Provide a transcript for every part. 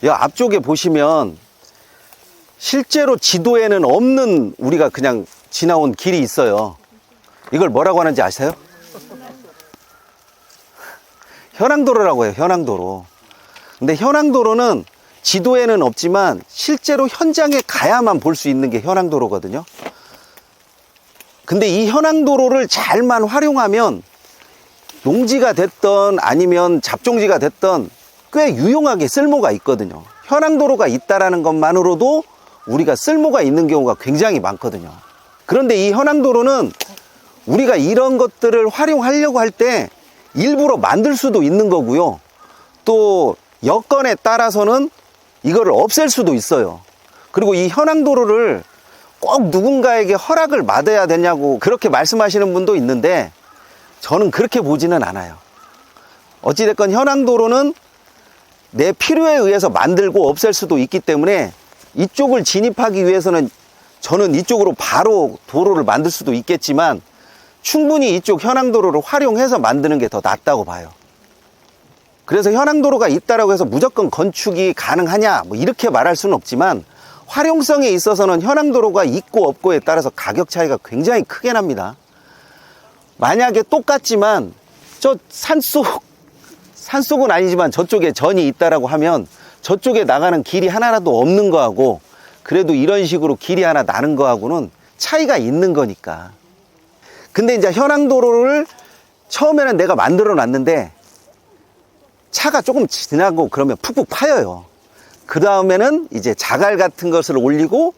이 앞쪽에 보시면 실제로 지도에는 없는 우리가 그냥 지나온 길이 있어요. 이걸 뭐라고 하는지 아세요? 현황도로라고 해요. 현황도로. 근데 현황도로는 지도에는 없지만 실제로 현장에 가야만 볼 수 있는 게 현황도로거든요. 근데 이 현황도로를 잘만 활용하면 농지가 됐던 아니면 잡종지가 됐던 꽤 유용하게 쓸모가 있거든요. 현황도로가 있다라는 것만으로도 우리가 쓸모가 있는 경우가 굉장히 많거든요. 그런데 이 현황도로는 우리가 이런 것들을 활용하려고 할 때 일부러 만들 수도 있는 거고요. 또 여건에 따라서는 이거를 없앨 수도 있어요. 그리고 이 현황도로를 꼭 누군가에게 허락을 받아야 되냐고 그렇게 말씀하시는 분도 있는데 저는 그렇게 보지는 않아요. 어찌됐건 현황도로는 내 필요에 의해서 만들고 없앨 수도 있기 때문에 이쪽을 진입하기 위해서는 저는 이쪽으로 바로 도로를 만들 수도 있겠지만 충분히 이쪽 현황도로를 활용해서 만드는 게 더 낫다고 봐요. 그래서 현황도로가 있다라고 해서 무조건 건축이 가능하냐 뭐 이렇게 말할 수는 없지만 활용성에 있어서는 현황도로가 있고 없고에 따라서 가격 차이가 굉장히 크게 납니다. 만약에 똑같지만 저 산속은 아니지만 저쪽에 전이 있다라고 하면 저쪽에 나가는 길이 하나라도 없는 거하고 그래도 이런 식으로 길이 하나 나는 거하고는 차이가 있는 거니까. 근데 이제 현황도로를 처음에는 내가 만들어 놨는데 차가 조금 지나고 그러면 푹푹 파여요. 그 다음에는 이제 자갈 같은 것을 올리고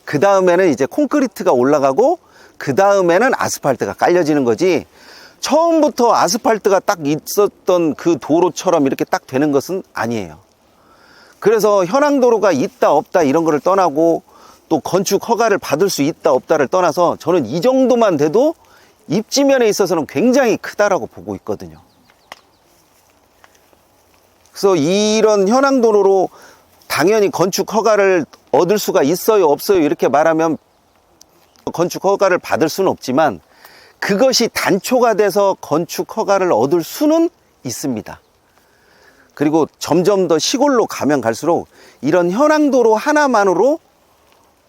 그 다음에는 이제 콘크리트가 올라가고 그 다음에는 아스팔트가 깔려지는 거지 처음부터 아스팔트가 딱 있었던 그 도로처럼 이렇게 딱 되는 것은 아니에요. 그래서 현황도로가 있다 없다 이런 거를 떠나고 또 건축 허가를 받을 수 있다 없다를 떠나서 저는 이 정도만 돼도 입지면에 있어서는 굉장히 크다라고 보고 있거든요. 그래서 이런 현황도로로 당연히 건축 허가를 얻을 수가 있어요 없어요 이렇게 말하면 건축 허가를 받을 수는 없지만 그것이 단초가 돼서 건축 허가를 얻을 수는 있습니다. 그리고 점점 더 시골로 가면 갈수록 이런 현황도로 하나만으로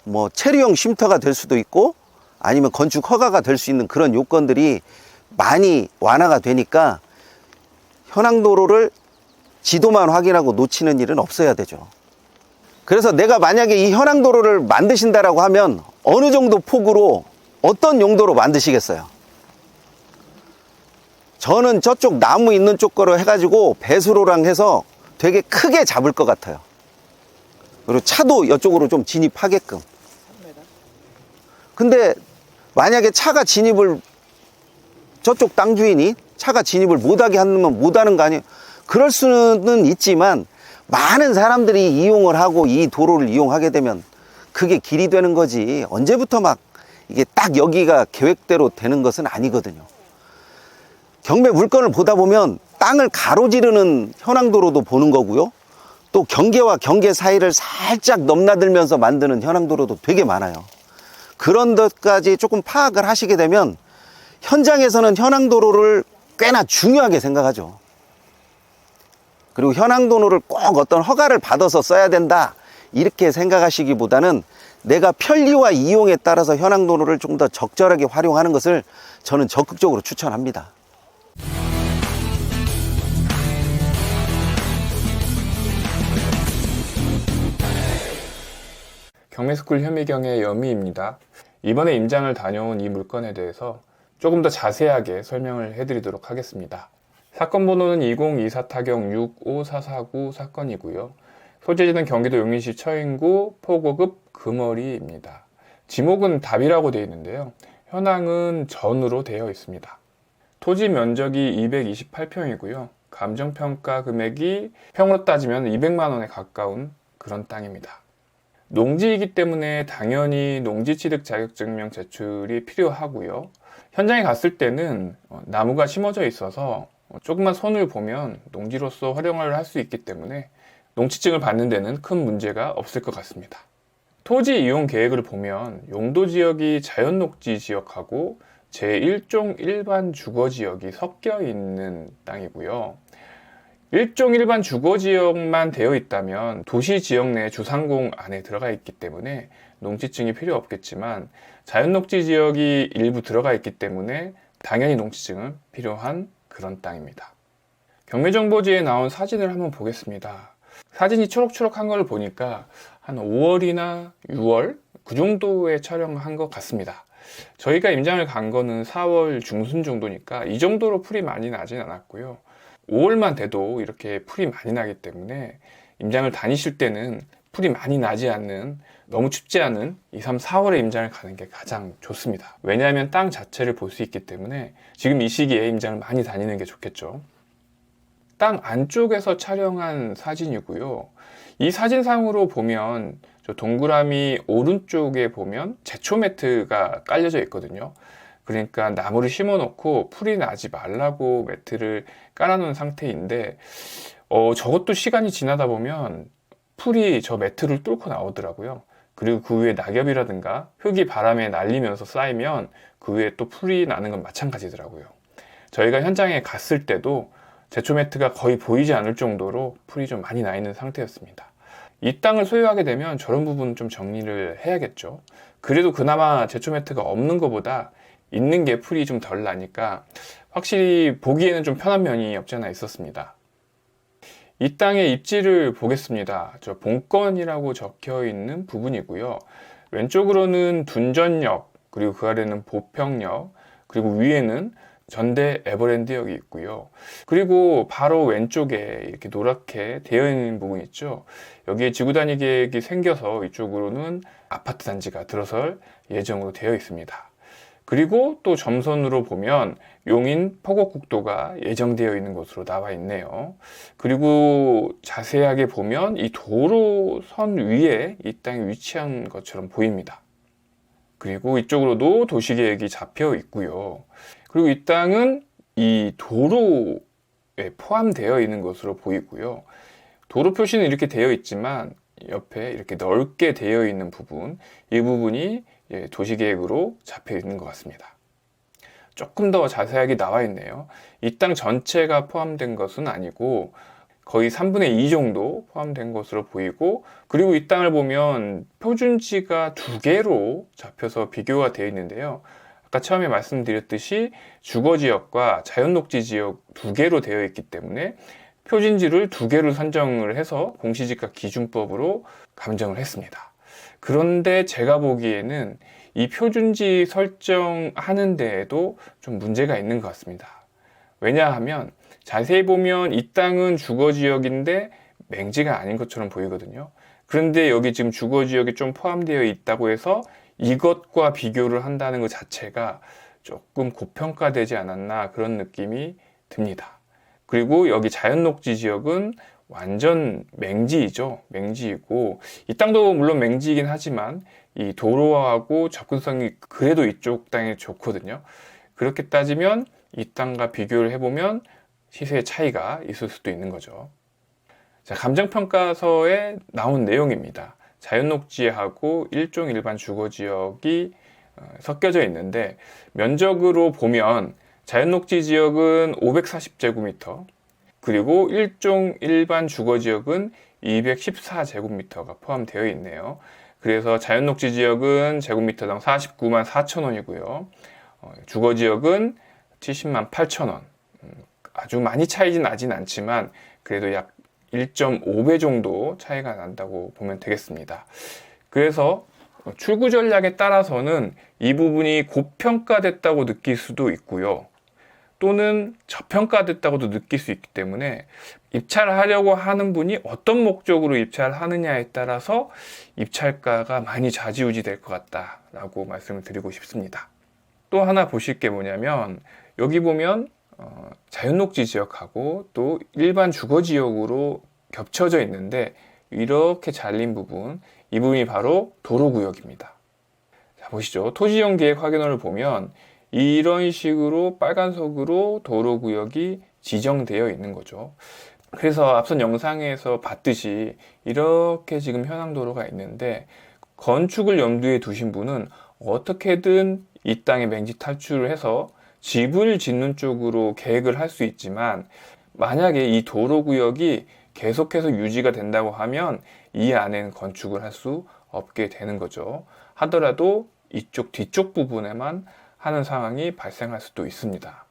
뭐 체류형 쉼터가 될 수도 있고 아니면 건축 허가가 될 수 있는 그런 요건들이 많이 완화가 되니까 현황도로를 지도만 확인하고 놓치는 일은 없어야 되죠. 그래서 내가 만약에 이 현황도로를 만드신다라고 하면 어느 정도 폭으로 어떤 용도로 만드시겠어요? 저는 저쪽 나무 있는 쪽 거로 해가지고 배수로랑 해서 되게 크게 잡을 것 같아요. 그리고 차도 이쪽으로 좀 진입하게끔. 근데 만약에 차가 진입을 저쪽 땅 주인이 차가 진입을 못하게 하면 못하는 거 아니에요? 그럴 수는 있지만 많은 사람들이 이용을 하고 이 도로를 이용하게 되면 그게 길이 되는 거지 언제부터 막 이게 딱 여기가 계획대로 되는 것은 아니거든요. 경매 물건을 보다 보면 땅을 가로지르는 현황도로도 보는 거고요. 또 경계와 경계 사이를 살짝 넘나들면서 만드는 현황도로도 되게 많아요. 그런 것까지 조금 파악을 하시게 되면 현장에서는 현황도로를 꽤나 중요하게 생각하죠. 그리고 현황도로를 꼭 어떤 허가를 받아서 써야 된다 이렇게 생각하시기보다는 내가 편리와 이용에 따라서 현황도로를 좀 더 적절하게 활용하는 것을 저는 적극적으로 추천합니다. 경매스쿨 현미경의 여미입니다. 이번에 임장을 다녀온 이 물건에 대해서 조금 더 자세하게 설명을 해드리도록 하겠습니다. 사건 번호는 2024-65449 사건이고요. 소재지는 경기도 용인시 처인구 포고급 금어리입니다. 지목은 답이라고 되어 있는데요. 현황은 전으로 되어 있습니다. 토지 면적이 228평이고요. 감정평가 금액이 평으로 따지면 200만 원에 가까운 그런 땅입니다. 농지이기 때문에 당연히 농지취득 자격증명 제출이 필요하고요. 현장에 갔을 때는 나무가 심어져 있어서 조금만 손을 보면 농지로서 활용을 할 수 있기 때문에 농지증을 받는 데는 큰 문제가 없을 것 같습니다. 토지 이용 계획을 보면 용도 지역이 자연녹지 지역하고 제1종 일반 주거 지역이 섞여 있는 땅이고요. 일종 일반 주거지역만 되어 있다면 도시 지역 내 주상공 안에 들어가 있기 때문에 농지증이 필요 없겠지만 자연녹지 지역이 일부 들어가 있기 때문에 당연히 농지증은 필요한 그런 땅입니다. 경매정보지에 나온 사진을 한번 보겠습니다. 사진이 초록초록한 걸 보니까 한 5월이나 6월 그 정도에 촬영한 것 같습니다. 저희가 임장을 간 거는 4월 중순 정도니까 이 정도로 풀이 많이 나진 않았고요. 5월만 돼도 이렇게 풀이 많이 나기 때문에 임장을 다니실 때는 풀이 많이 나지 않는, 너무 춥지 않은 2, 3, 4월에 임장을 가는 게 가장 좋습니다. 왜냐하면 땅 자체를 볼 수 있기 때문에 지금 이 시기에 임장을 많이 다니는 게 좋겠죠. 땅 안쪽에서 촬영한 사진이고요. 이 사진상으로 보면 저 동그라미 오른쪽에 보면 제초 매트가 깔려져 있거든요. 그러니까 나무를 심어 놓고 풀이 나지 말라고 매트를 깔아 놓은 상태인데 저것도 시간이 지나다 보면 풀이 저 매트를 뚫고 나오더라고요. 그리고 그 위에 낙엽이라든가 흙이 바람에 날리면서 쌓이면 그 위에 또 풀이 나는 건 마찬가지더라고요. 저희가 현장에 갔을 때도 제초 매트가 거의 보이지 않을 정도로 풀이 좀 많이 나 있는 상태였습니다. 이 땅을 소유하게 되면 저런 부분 좀 정리를 해야겠죠. 그래도 그나마 제초 매트가 없는 것보다 있는 게 풀이 좀 덜 나니까 확실히 보기에는 좀 편한 면이 없지 않아 있었습니다. 이 땅의 입지를 보겠습니다. 저 본건이라고 적혀 있는 부분이고요. 왼쪽으로는 둔전역, 그리고 그 아래는 보평역, 그리고 위에는 전대 에버랜드역이 있고요. 그리고 바로 왼쪽에 이렇게 노랗게 되어 있는 부분 있죠. 여기에 지구단위 계획이 생겨서 이쪽으로는 아파트 단지가 들어설 예정으로 되어 있습니다. 그리고 또 점선으로 보면 용인 포곡국도가 예정되어 있는 곳으로 나와 있네요. 그리고 자세하게 보면 이 도로선 위에 이 땅이 위치한 것처럼 보입니다. 그리고 이쪽으로도 도시계획이 잡혀 있고요. 그리고 이 땅은 이 도로에 포함되어 있는 것으로 보이고요. 도로 표시는 이렇게 되어 있지만 옆에 이렇게 넓게 되어 있는 부분, 이 부분이 도시계획으로 잡혀 있는 것 같습니다. 조금 더 자세하게 나와 있네요. 이 땅 전체가 포함된 것은 아니고 거의 3분의 2 정도 포함된 것으로 보이고, 그리고 이 땅을 보면 표준지가 2개로 잡혀서 비교가 되어 있는데요. 아까 처음에 말씀드렸듯이 주거지역과 자연녹지지역 2개로 되어 있기 때문에 표준지를 2개로 선정을 해서 공시지가 기준법으로 감정을 했습니다. 그런데 제가 보기에는 이 표준지 설정하는 데에도 좀 문제가 있는 것 같습니다. 왜냐하면 자세히 보면 이 땅은 주거지역인데 맹지가 아닌 것처럼 보이거든요. 그런데 여기 지금 주거지역이 좀 포함되어 있다고 해서 이것과 비교를 한다는 것 자체가 조금 고평가되지 않았나 그런 느낌이 듭니다. 그리고 여기 자연녹지 지역은 완전 맹지이죠. 맹지이고 이 땅도 물론 맹지이긴 하지만 이 도로하고 접근성이 그래도 이쪽 땅이 좋거든요. 그렇게 따지면 이 땅과 비교를 해보면 시세의 차이가 있을 수도 있는 거죠. 자, 감정평가서에 나온 내용입니다. 자연녹지하고 일종 일반 주거지역이 섞여져 있는데 면적으로 보면 자연녹지 지역은 540제곱미터, 그리고 일종 일반 주거지역은 214제곱미터가 포함되어 있네요. 그래서 자연녹지 지역은 제곱미터당 49만 4천 원이고요. 주거지역은 70만 8천 원. 아주 많이 차이진 나진 않지만 그래도 약 1.5배 정도 차이가 난다고 보면 되겠습니다. 그래서 출구 전략에 따라서는 이 부분이 고평가됐다고 느낄 수도 있고요. 또는 저평가됐다고도 느낄 수 있기 때문에 입찰하려고 하는 분이 어떤 목적으로 입찰하느냐에 따라서 입찰가가 많이 좌지우지 될 것 같다라고 말씀을 드리고 싶습니다. 또 하나 보실 게 뭐냐면 여기 보면 자연녹지 지역하고 또 일반 주거지역으로 겹쳐져 있는데 이렇게 잘린 부분, 이 부분이 바로 도로구역입니다. 자, 보시죠. 토지용 계획 확인호를 보면 이런 식으로 빨간색으로 도로구역이 지정되어 있는 거죠. 그래서 앞선 영상에서 봤듯이 이렇게 지금 현황도로가 있는데 건축을 염두에 두신 분은 어떻게든 이 땅의 맹지 탈출을 해서 집을 짓는 쪽으로 계획을 할 수 있지만 만약에 이 도로구역이 계속해서 유지가 된다고 하면 이 안에는 건축을 할 수 없게 되는 거죠. 하더라도 이쪽 뒤쪽 부분에만 하는 상황이 발생할 수도 있습니다.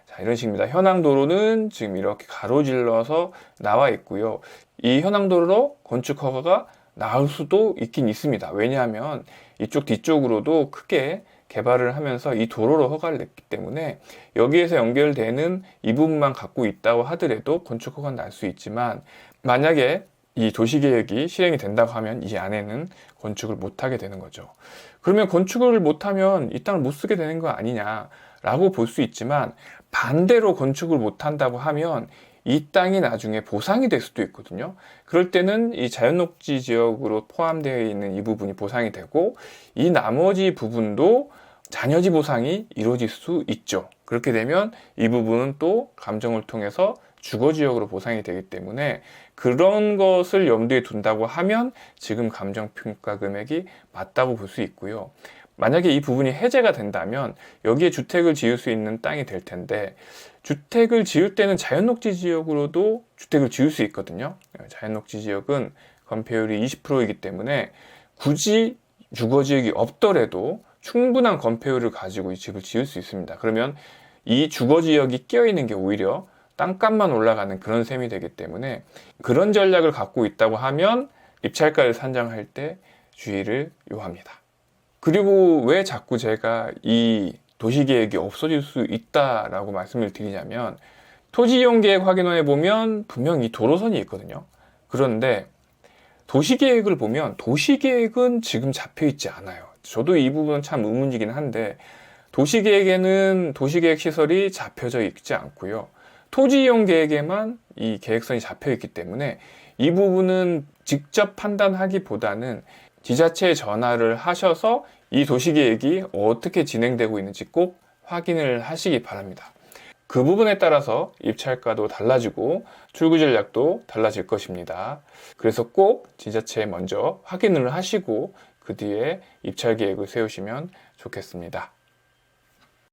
자, 이런 식입니다. 현황도로는 지금 이렇게 가로질러서 나와 있고요. 이 현황도로로 건축 허가가 나올 수도 있긴 있습니다. 왜냐하면 이쪽 뒤쪽으로도 크게 개발을 하면서 이 도로로 허가를 냈기 때문에 여기에서 연결되는 이 부분만 갖고 있다고 하더라도 건축 허가는 날 수 있지만, 만약에 이 도시계획이 실행이 된다고 하면 이 안에는 건축을 못하게 되는 거죠. 그러면 건축을 못하면 이 땅을 못 쓰게 되는 거 아니냐라고 볼 수 있지만, 반대로 건축을 못한다고 하면 이 땅이 나중에 보상이 될 수도 있거든요. 그럴 때는 이 자연녹지 지역으로 포함되어 있는 이 부분이 보상이 되고, 이 나머지 부분도 잔여지 보상이 이루어질 수 있죠. 그렇게 되면 이 부분은 또 감정을 통해서 주거지역으로 보상이 되기 때문에, 그런 것을 염두에 둔다고 하면 지금 감정평가 금액이 맞다고 볼 수 있고요. 만약에 이 부분이 해제가 된다면 여기에 주택을 지을 수 있는 땅이 될 텐데, 주택을 지을 때는 자연녹지 지역으로도 주택을 지을 수 있거든요. 자연녹지 지역은 건폐율이 20%이기 때문에 굳이 주거지역이 없더라도 충분한 건폐율을 가지고 이 집을 지을 수 있습니다. 그러면 이 주거지역이 끼어있는 게 오히려 땅값만 올라가는 그런 셈이 되기 때문에, 그런 전략을 갖고 있다고 하면 입찰가를 산정할 때 주의를 요합니다. 그리고 왜 자꾸 제가 이 도시계획이 없어질 수 있다라고 말씀을 드리냐면, 토지이용계획 확인원에 보면 분명히 도로선이 있거든요. 그런데 도시계획을 보면 도시계획은 지금 잡혀 있지 않아요. 저도 이 부분은 참 의문이긴 한데, 도시계획에는 도시계획 시설이 잡혀져 있지 않고요. 토지이용계획에만 이 계획선이 잡혀 있기 때문에 이 부분은 직접 판단하기보다는 지자체에 전화를 하셔서 이 도시계획이 어떻게 진행되고 있는지 꼭 확인을 하시기 바랍니다. 그 부분에 따라서 입찰가도 달라지고 출구 전략도 달라질 것입니다. 그래서 꼭 지자체에 먼저 확인을 하시고 그 뒤에 입찰 계획을 세우시면 좋겠습니다.